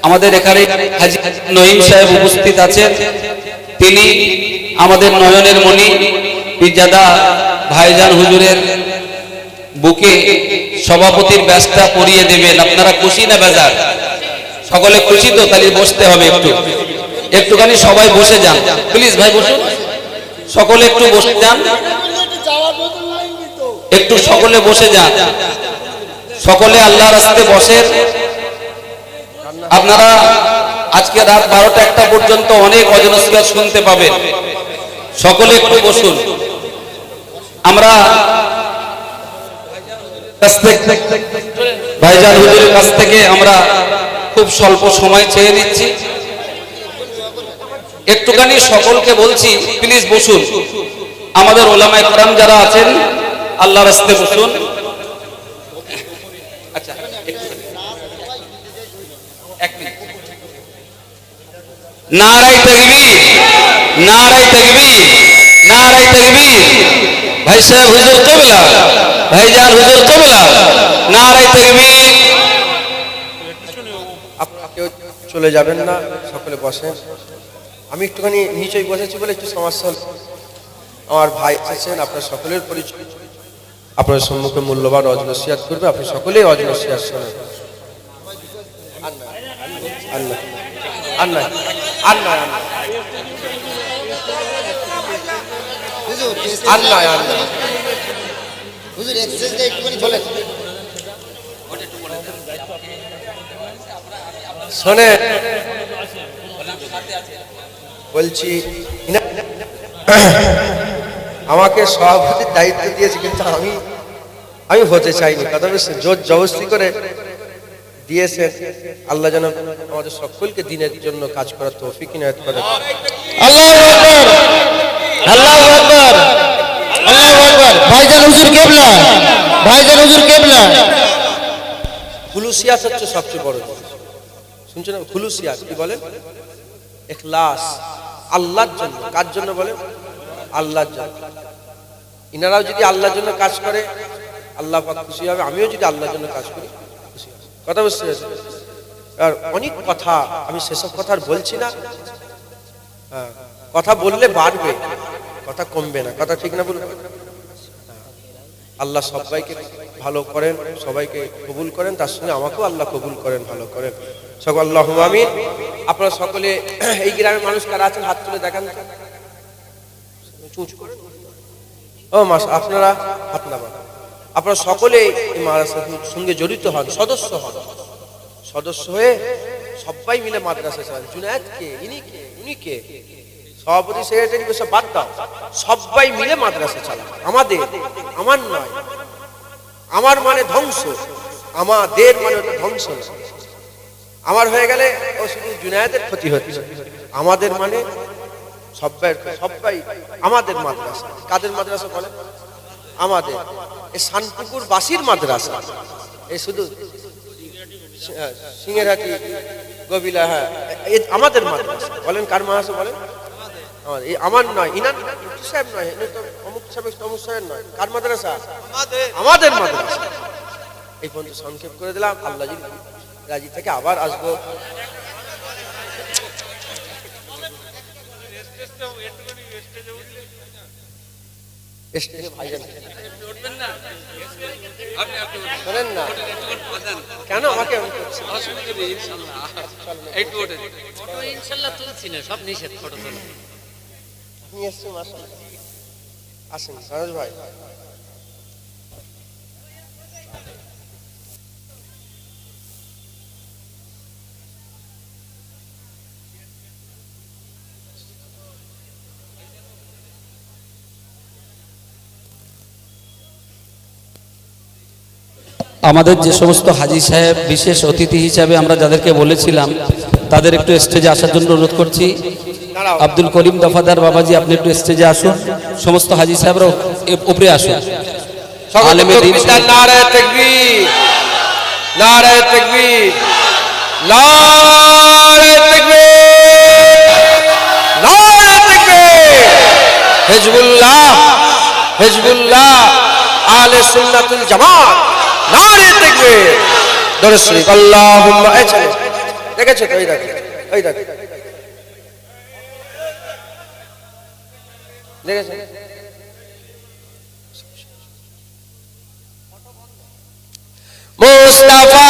S2: আমাদের এখানে হাজী নঈম সাহেব উপস্থিত আছেন, তিনি আমাদের নয়নের মণি পীরজাদা ভাইজান হুজুরের বুকে সভাপতির ব্যাজটা পরিয়ে দেবেন। আপনারা খুশি না বেজার? সকলে খুশি তো? তাহলে বসতে হবে, একটুখানি সবাই বসে যান প্লিজ। ভাই বসুন, সকলে একটু বসে যান, একটু সকলে বসে যান, সকলে আল্লাহর রাস্তায় বসেন। আপনারা আজকে রাত 12টা-1টা পর্যন্ত অনেক অজনসিয়াত শুনতে পাবেন, সকলে একটু বসুন। আমরা ভাইজান হুজুরের কাছ থেকে আমরা খুব স্বল্প সময় চেয়ে নিচ্ছি, একটুখানি সকলকে বলছি প্লিজ বসুন। আমাদের ওলামায়ে কেরাম যারা আছেন আল্লাহর রাস্তায় বসুন। আচ্ছা, নারায়ে তাকবীর, নারায়ে তাকবীর, নারায়ে তাকবীর। ভাই সাহেব হুজুর কিবলা, ভাইজান হুজুর কিবলা, নারায়ে তাকবীর।
S5: আপনারা কেউ চলে যাবেন না, সকলে বসেন। আমি একটুখানি নিচেই বসেছি বলে একটু সমস্যা হল। আমার ভাই আছেন, আপনার সকলের পরিচয়, আপনার সম্মুখে মূল্যবান ওয়াজ নসিহত করবে, আপনি সকলেই ওয়াজ নসিহত শোনেন। আল্লাহ আল্লাহ আল্লাহ আল্লাহ আল্লাহ হুজুর এক্সারসাইজটা একটুখানি বলেন। শোনে বলছি আমাকে সভাপতির দায়িত্ব দিয়েছে, কিন্তু আমি হতে চাইনি। কথা বলছেন, জোর জবরদস্তি করে দিয়েছেন। আল্লাহ যেন আমাদের সকলকে দিনের জন্য কাজ করার তৌফিক ইনায়াত করেন।
S4: আল্লাহু আকবার, আল্লাহু আকবার, আল্লাহু আকবার। ভাইজান হুজুর কিবলা, ভাইজান হুজুর কিবলা।
S5: খুলুসিয়াত হচ্ছে সবচেয়ে বড় জিনিস। শুনছেন? খুলুসিয়াত কি বলেন? ইখলাস, আল্লাহর জন্য। কার জন্য বলেন? আল্লাহর জন্য। ইনারাও যদি আল্লাহর জন্য কাজ করে আল্লাহ পাক খুশি হবে, আমিও যদি আল্লাহর জন্য কাজ করি খুশি হবে। কথা বুঝতে পেরেছেন? আর অনেক কথা, আমি সেসব কথা আর বলছি না। হ্যাঁ, কথা বললে বাড়বে, কথা কমবে না। কথা ঠিক না বলুন? আল্লাহ সবাইকে ভালো করেন, সবাইকে কবুল করেন, তার সঙ্গে আমাকেও আল্লাহ কবুল করেন, ভালো করেন। সকল আল্লাহুম্মা আমিন। আপনারা সকলে এই গ্রামের মানুষ কারা আছেন হাত তুলে দেখান। ও মাস, আপনারা হাত নামান। আপনারা সকলে এই মাদ্রাসার সঙ্গে জড়িত হন, সদস্য হন। সদস্য হয়ে সবাই মিলে মাদ্রাসা চালান। জুনায়েদ কে, ইনি কে, উনি কে, সভাপতি সেক্রেটারি সব বাদ দাও, সবাই মিলে মাদ্রাসা চালান। আমাদের, আমার নয়। আমার মানে ধ্বংস, আমাদের মানে ওটা ধ্বংস না। আমার হয়ে গেলে ও শুধু জুনায়েদের ক্ষতি হচ্ছে, আমাদের মানে সবাই আমাদের মাদ্রাসা। কাদের মাদ্রাসা বলে? আমাদের। এই শানপুকুর বাসীর মাদ্রাসা, এই শুধু সিংহেরহাটি গবিলা, হ্যাঁ আমাদের মাদ্রাসা। বলেন কার মাদ্রাসা? বলেন আমার নয়, ইনান মুফতি সাহেব নয়, ইনি তো অমুক সাহেব তমুক সাহেব নয়। কার মাদ্রাসা? আমাদের মাদ্রাসা। এই পর্যন্ত সংক্ষেপ করে দিলাম। আল্লাহ যদি রাজি থেকে আবার আসবো। শোনেন না কেন আমাকে
S3: ইনশাল্লাহ তুলছি না, সব নিষেধ ফটো তোলা।
S5: নিয়ে এসছি আসেন সরোজ ভাই।
S2: আমাদের যে সমস্ত হাজী সাহেব বিশেষ অতিথি হিসাবে আমরা যাদেরকে বলেছিলাম তাদের একটু স্টেজে আসার জন্য অনুরোধ করছি। আব্দুল করিম দফাদার বাবাজি, আপনি একটু স্টেজে আসুন। সমস্ত হাজী সাহেবরা উপরে আসুন। আলেমে দ্বীন
S5: নারায়ে তাকবীর, নারায়ে তাকবীর, নারায়ে তাকবীর, নারায়ে তাকবীর। হিজবুল্লাহ, হিজবুল্লাহ, আহলে সুন্নাতুল জামাত, নারায়ে তাকবীর। দরুদ শরীফ। আল্লাহুম্মা আজল। দেখেছো তো? এই দেখো, এই দেখো, দেখেছো? मुस्तफा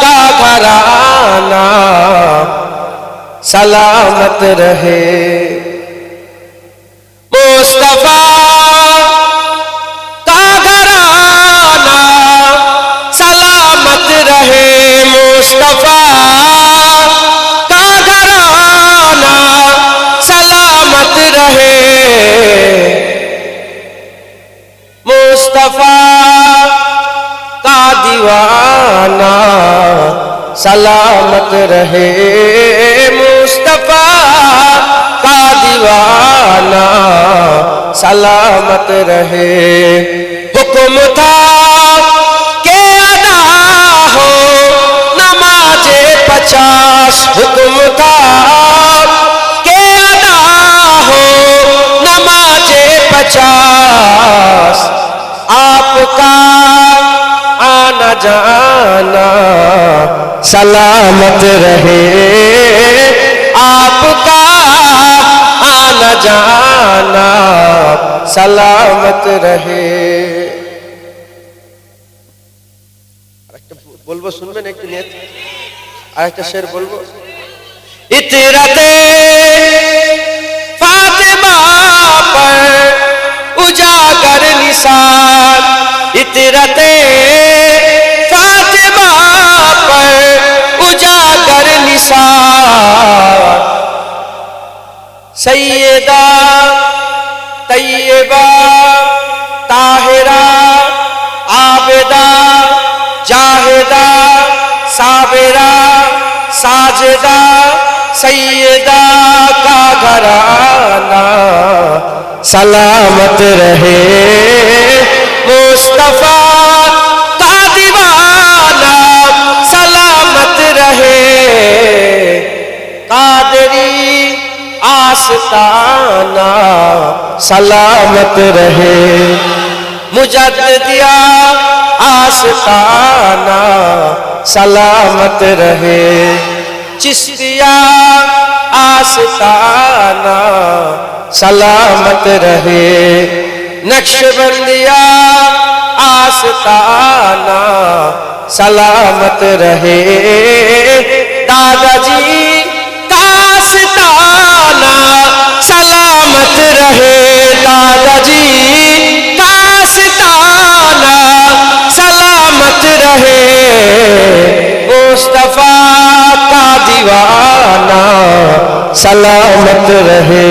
S5: का घराना सलामत रहे, मुस्तफा का घराना सलामत रहे, मुस्तफा का घराना सलामत रहे, मुस्तफा का दीवाना सलामत रहे, मुस्तफा का दीवाना सलामत रहे। हुक्म था के अदा हो नमाजे 50, हुक्म था के अदा हो नमाजे 50, आपका आना जाना सलामत रहे, आपका आना जाना सलामत रहे। बोलबो सुनबेन एक नियत, আরেকটা শের বলবো। इतरते फातिमा पर उजागर निशान, इतरते फातिमा पर उजागर निशान, सैयदा तैयबा ताहिरा आबिदा जाहिदा साबिरा साजिदा सैयदा का घराना सलामत रहे, मुस्तफा का दीवाना सलामत रहे, कादरी आस्ताना सलामत रहे, मुजद्दिदिया आस्ताना सलामत रहे, चिश्तिया आस्ताना सलामत रहे, नक्शबंदिया आस्ताना सलामत रहे, दादाजी का आस्ताना सलामत रहे, दादाजी का आस्ताना सलामत रहे, मुस्तफा का दीवाना सलामत रहे।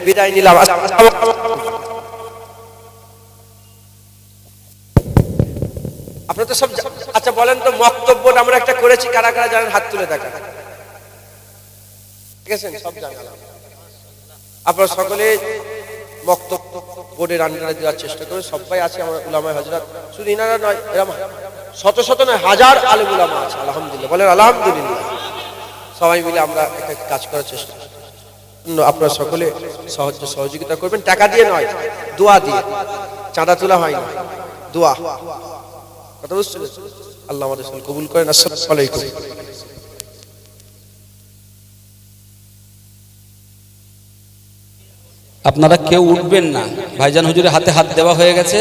S5: বিদায় নিলাম। আপনারা তো সব আচ্ছা বলেন তো, বক্তব্যটা আমরা একটা করেছি, কারা কারা জানেন হাত তুলে দেখা। ঠিক আছে, সব জানালাম। আপনারা সকলে বক্তব্য বোর্ডের আন্ডারে দেওয়ার চেষ্টা করে, সবাই আছে আমার উলামায়ে হযরত, শুধু ইনারা নয়, এরকম শত শত নয় হাজার আলেম উলামা আছে। আলহামদুলিল্লাহ বলেন, আলহামদুলিল্লাহ। সবাই মিলে আমরা একটা কাজ করার চেষ্টা আপনারা সকলে সহযোগিতা করবেন, টাকা দিয়ে নয়, দোয়া দিয়ে। চাঁদা তোলা হয় না, দোয়া। কথা বুঝতে পেরেছেন? আল্লাহ আমাদের সকল কবুল করেন। আসসালামু আলাইকুম।
S2: আপনারা কেউ উঠবেন না, ভাইজান হুজুরের হাতে হাত দেওয়া হয়ে গেছে।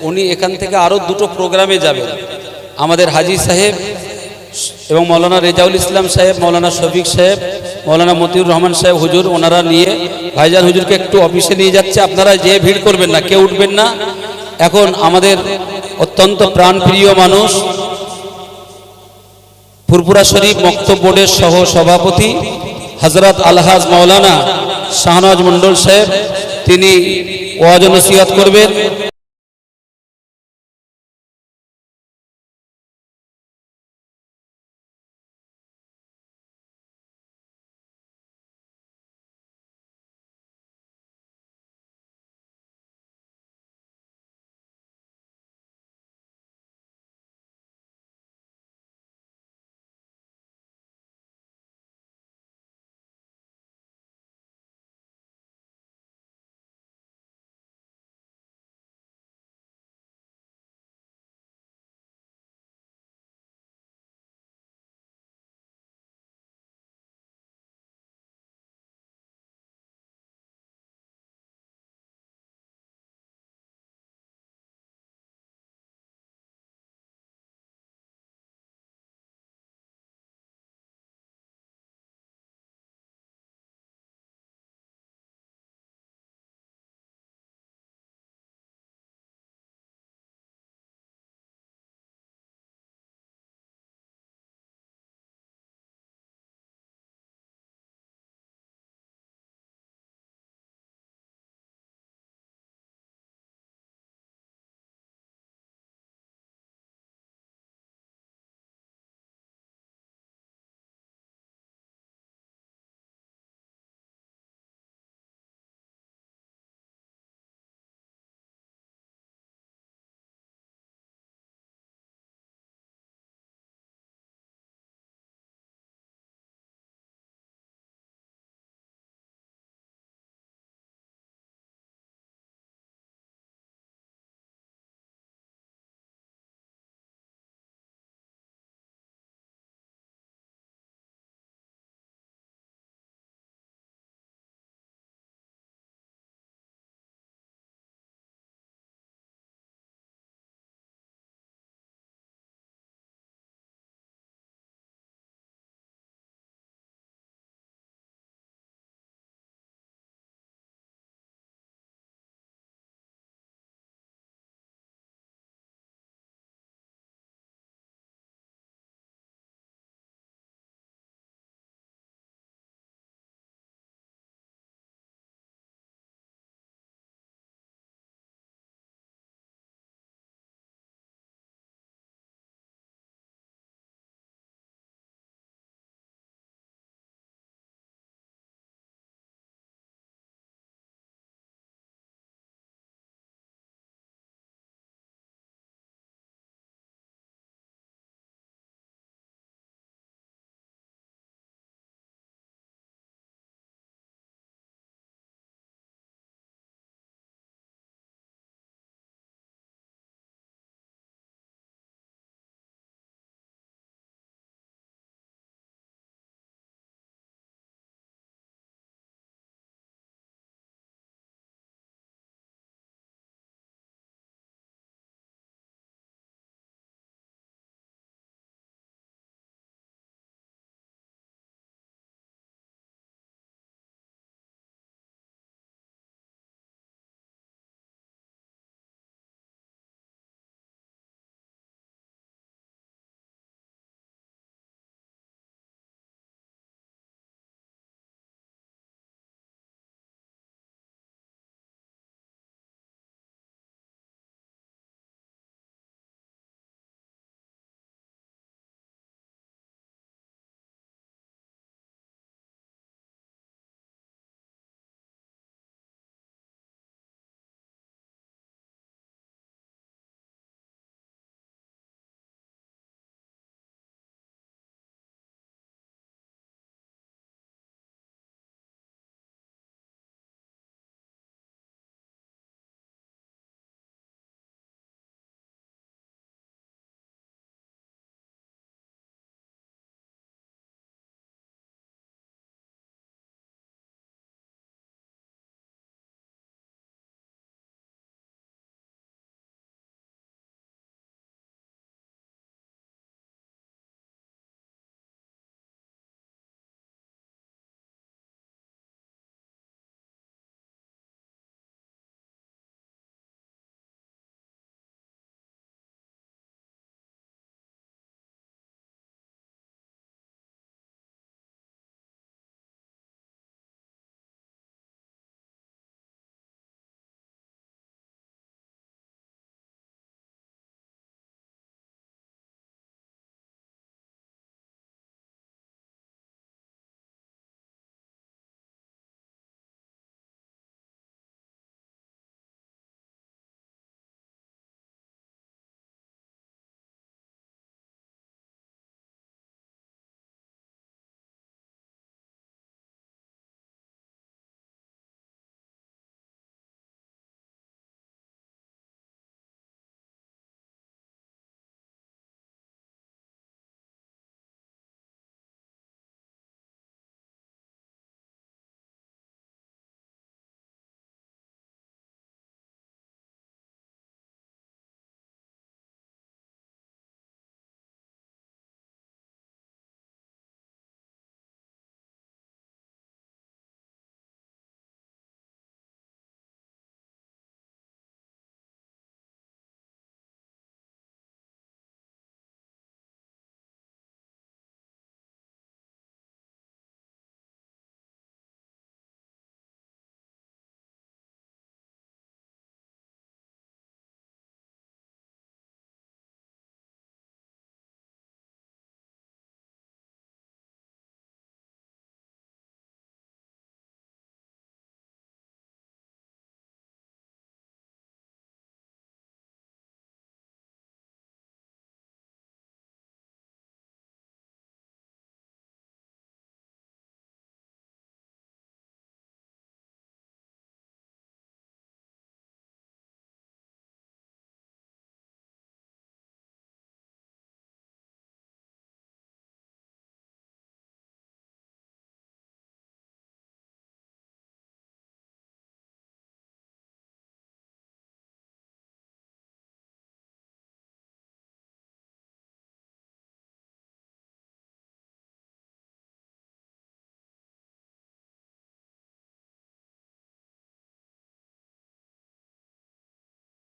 S2: উনি এখান থেকে আরো দুটো প্রোগ্রামে যাবেন। আমাদের হাজী সাহেব এবং মৌলানা রেজাউল ইসলাম সাহেব, মৌলানা শফিক সাহেব, মৌলানা মতিউর রহমান সাহেব হুজুর, ওনারা নিয়ে ভাইজান হুজুরকে একটু অফিসে নিয়ে যাচ্ছে। আপনারা যে ভিড় করবেন না, কেউ উঠবেন না। এখন আমাদের অত্যন্ত প্রাণপ্রিয় মানুষ, ফুরফুরা শরীফ মক্তব বোর্ডের সহ সভাপতি হযরত আলহাজ মাওলানা শাহনওয়াজ মন্ডল সাহেব, তিনি ওয়াজ ও নসিহত করবেন।